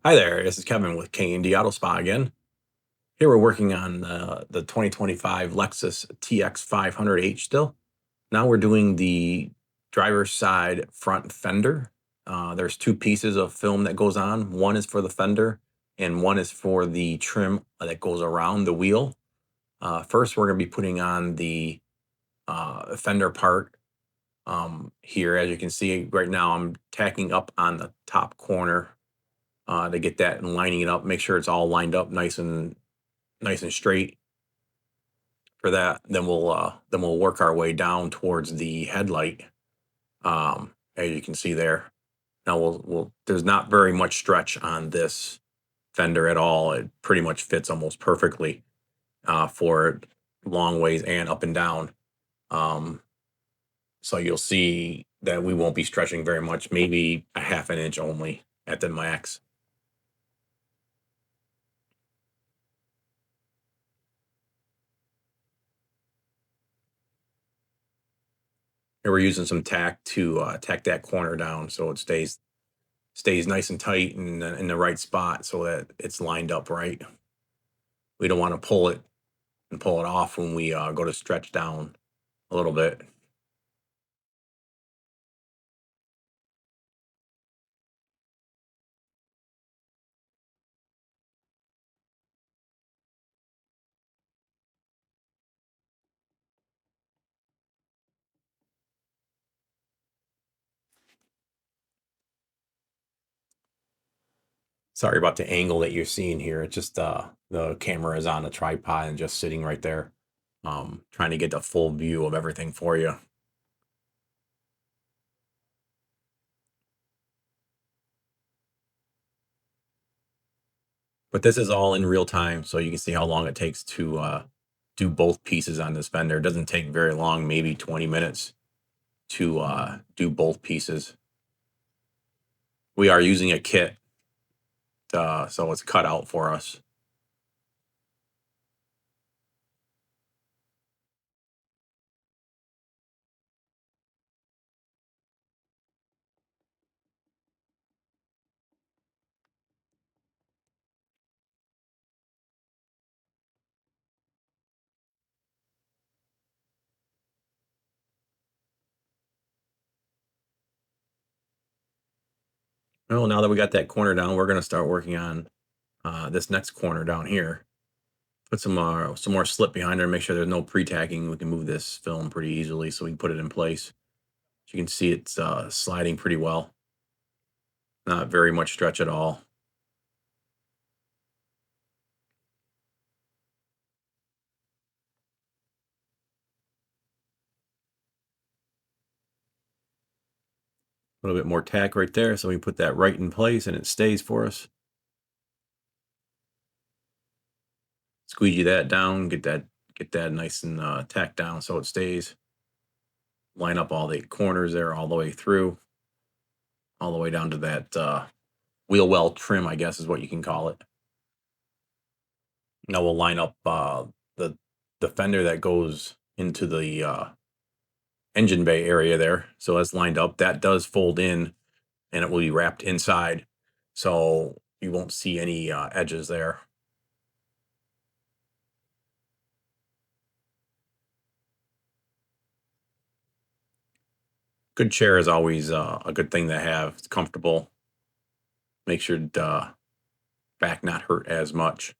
Hi there, this is Kevin with K&D Auto Spa again. Here we're working on the 2025 Lexus TX 500H still. Now we're doing the driver's side front fender. There's two pieces of film that goes on. One is for the fender and one is for the trim that goes around the wheel. First, we're going to be putting on the fender part here. As you can see right now, I'm tacking up on the top corner to get that and lining it up, make sure it's all lined up nice and straight for that. Then we'll work our way down towards the headlight. As you can see there. Now we'll there's not very much stretch on this fender at all. It pretty much fits almost perfectly for long ways and up and down. Um, so you'll see that we won't be stretching very much, maybe a half an inch only at the max. And we're using some tack to tack that corner down so it stays nice and tight and in the right spot so that it's lined up right. We don't want to pull it and pull it off when we go to stretch down a little bit. Sorry about the angle that you're seeing here. It's just the camera is on a tripod and just sitting right there, trying to get the full view of everything for you. But this is all in real time, so you can see how long it takes to do both pieces on this fender. It doesn't take very long, maybe 20 minutes to do both pieces. We are using a kit, so it's cut out for us. Well, now that we got that corner down, we're going to start working on this next corner down here. Put some more slip behind her, make sure there's no pre-tacking. We can move this film pretty easily so we can put it in place. As you can see, it's sliding pretty well. Not very much stretch at all. A little bit more tack right there, so we put that right in place and it stays for us. Squeegee that down, get that nice and tacked down so it stays. Line up all the corners there all the way through, all the way down to that wheel well trim, I guess is what you can call it. Now we'll line up the the fender that goes into the engine bay area there. So that's lined up. That does fold in and it will be wrapped inside. So you won't see any edges there. Good chair is always a good thing to have. It's comfortable. Makes your back not hurt as much.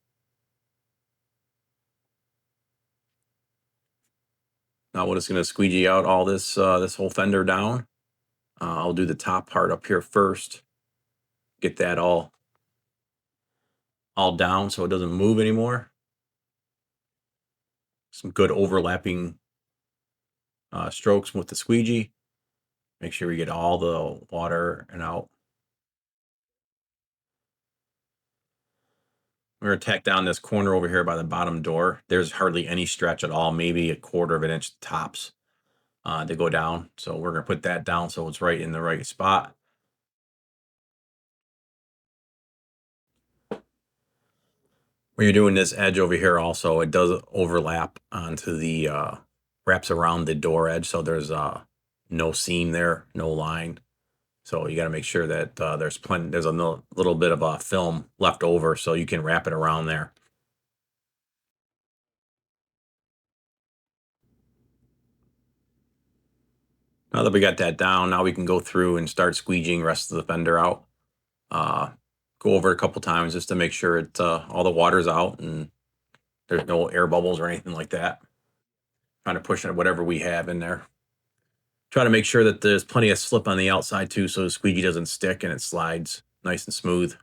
Now we're just going to squeegee out all this whole fender down. I'll do the top part up here first. Get that all down so it doesn't move anymore. Some good overlapping strokes with the squeegee. Make sure we get all the water and out. We're gonna tack down this corner over here by the bottom door. There's hardly any stretch at all, maybe a quarter of an inch tops to go down. So we're gonna put that down so it's right in the right spot. When you're doing this edge over here also, it does overlap onto the wraps around the door edge. So there's no seam there, no line. So you got to make sure that there's a little bit of a film left over so you can wrap it around there. Now that we got that down, now we can go through and start squeegeeing the rest of the fender out. Uh, go over it a couple times just to make sure all the water's out and there's no air bubbles or anything like that. Kind of pushing whatever we have in there. Try to make sure that there's plenty of slip on the outside too, so the squeegee doesn't stick and it slides nice and smooth.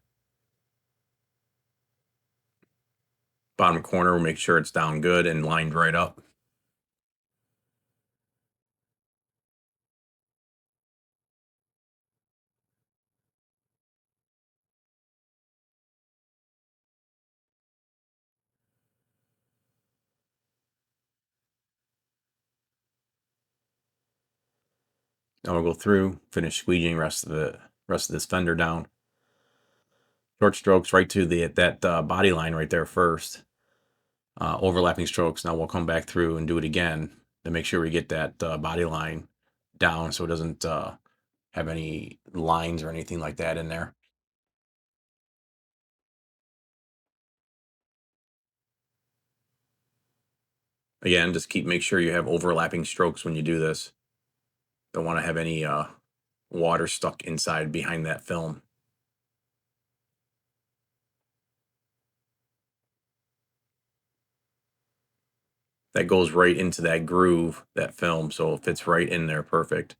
Bottom corner, we'll make sure it's down good and lined right up. Now we'll go through, finish squeegeeing rest of this fender down. Short strokes right to that body line right there first. Overlapping strokes. Now we'll come back through and do it again to make sure we get that body line down so it doesn't have any lines or anything like that in there. Again, just make sure you have overlapping strokes when you do this. Don't want to have any water stuck inside behind that film. That goes right into that groove, that film, so it fits right in there perfect.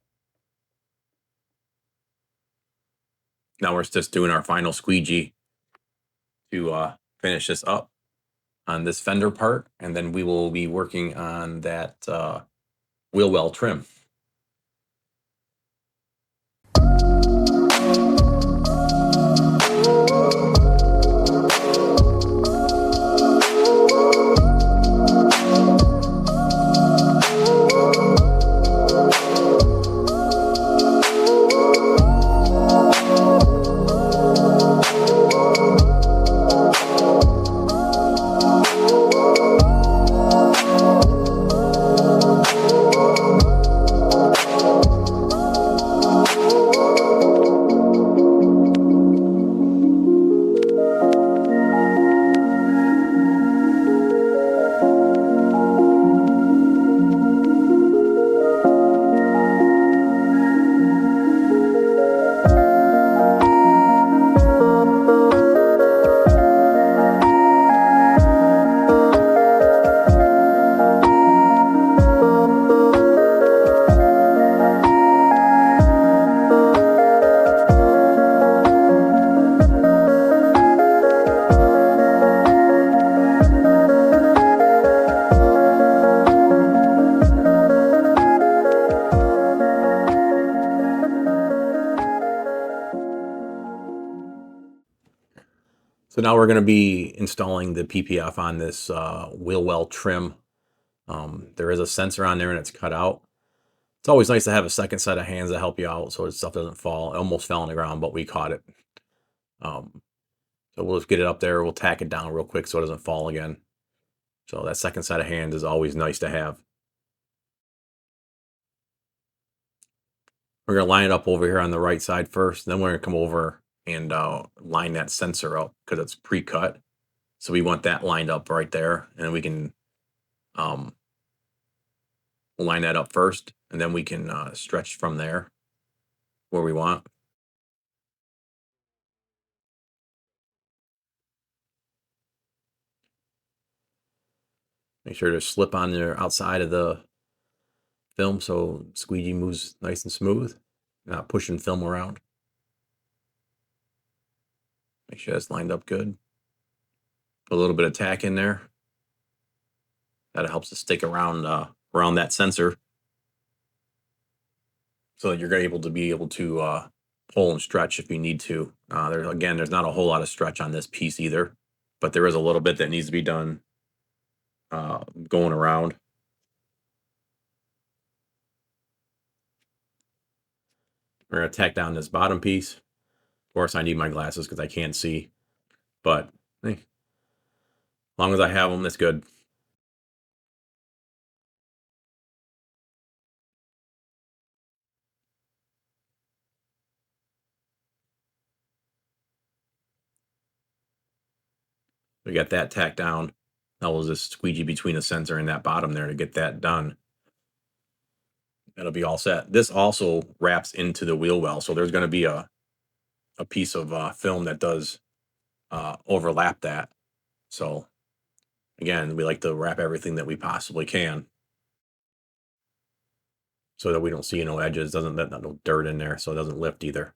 Now we're just doing our final squeegee to finish this up on this fender part, and then we will be working on that wheel well trim. So now we're going to be installing the PPF on this wheel well trim. There is a sensor on there and it's cut out. It's always nice to have a second set of hands to help you out so stuff doesn't fall. It almost fell on the ground, but we caught it. So we'll just get it up there. We'll tack it down real quick so it doesn't fall again. So that second set of hands is always nice to have. We're going to line it up over here on the right side first. Then we're going to come over and line that sensor up because it's pre-cut. So we want that lined up right there. And we can we'll line that up first. And then we can stretch from there where we want. Make sure to slip on the outside of the film so squeegee moves nice and smooth, not pushing film around. Make sure that's lined up good. Put a little bit of tack in there. That helps us stick around that sensor so that you're able to pull and stretch if you need to. There's not a whole lot of stretch on this piece either, but there is a little bit that needs to be done going around. We're going to tack down this bottom piece. Of course, I need my glasses because I can't see, but hey, as long as I have them, that's good. We got that tacked down. Now we'll just squeegee between the sensor and that bottom there to get that done. That'll be all set. This also wraps into the wheel well, so there's going to be a piece of film that does overlap that. So again, we like to wrap everything that we possibly can so that we don't see no edges, doesn't let no dirt in there, so it doesn't lift either.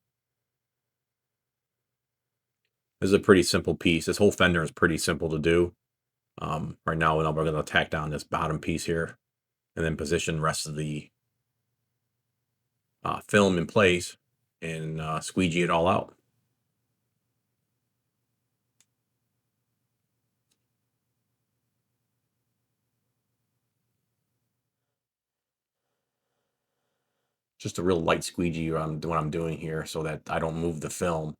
This is a pretty simple piece. This whole fender is pretty simple to do. Right now, we're going to tack down this bottom piece here and then position the rest of the film in place and squeegee it all out. Just a real light squeegee what I'm doing here so that I don't move the film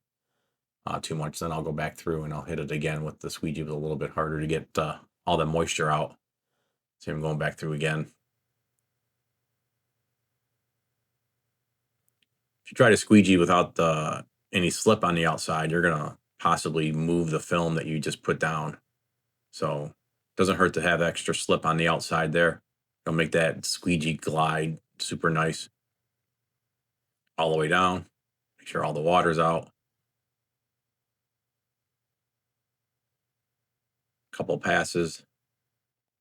too much. Then I'll go back through and I'll hit it again with the squeegee with a little bit harder to get all the moisture out. So I'm going back through again. If you try to squeegee without any slip on the outside, you're gonna possibly move the film that you just put down. So it doesn't hurt to have extra slip on the outside there. It'll make that squeegee glide super nice. All the way down. Make sure all the water's out. Couple passes.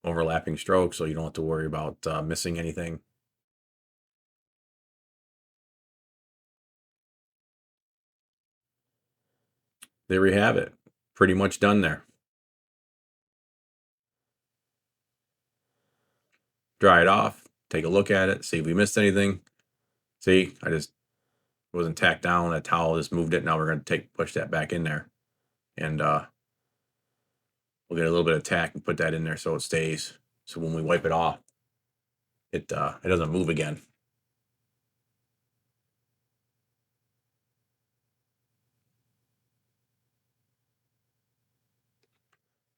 Overlapping strokes, so you don't have to worry about missing anything. There we have it. Pretty much done there. Dry it off. Take a look at it. See if we missed anything. See, I just wasn't tacked down. That towel just moved it. Now we're going to push that back in there, and we'll get a little bit of tack and put that in there so it stays. So when we wipe it off, it doesn't move again.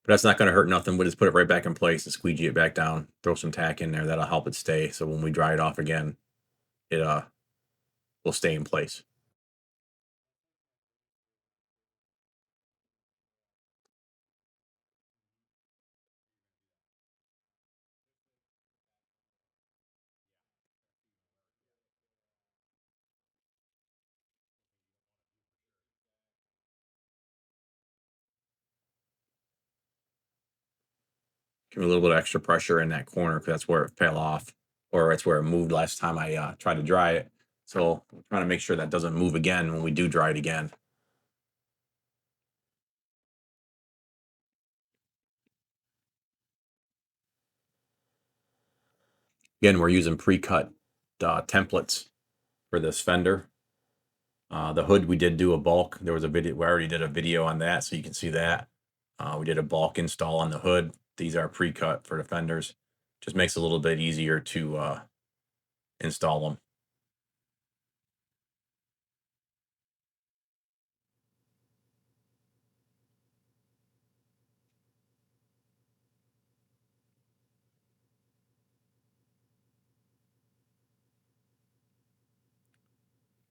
But that's not going to hurt nothing. We'll just put it right back in place and squeegee it back down. Throw some tack in there. That'll help it stay. So when we dry it off again, it will stay in place. Give me a little bit of extra pressure in that corner because that's where it fell off, or that's where it moved last time I tried to dry it. So I'm trying to make sure that doesn't move again when we do dry it again. Again, we're using pre-cut templates for this fender. The hood, we did do a bulk. There was a video, we already did a video on that, so you can see that. We did a bulk install on the hood. These are pre-cut for the fenders. Just makes it a little bit easier to install them.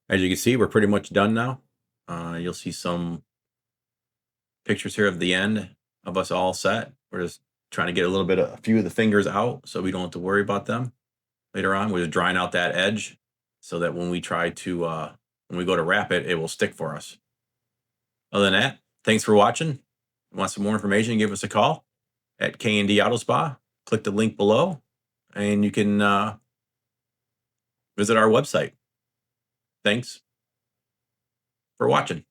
As you can see, we're pretty much done now. You'll see some pictures here of the end of us all set. We're just trying to get a few of the fingers out so we don't have to worry about them later on. We're just drying out that edge so that when we try to, when we go to wrap it, it will stick for us. Other than that, thanks for watching. If you want some more information, give us a call at K&D Auto Spa. Click the link below and you can visit our website. Thanks for watching.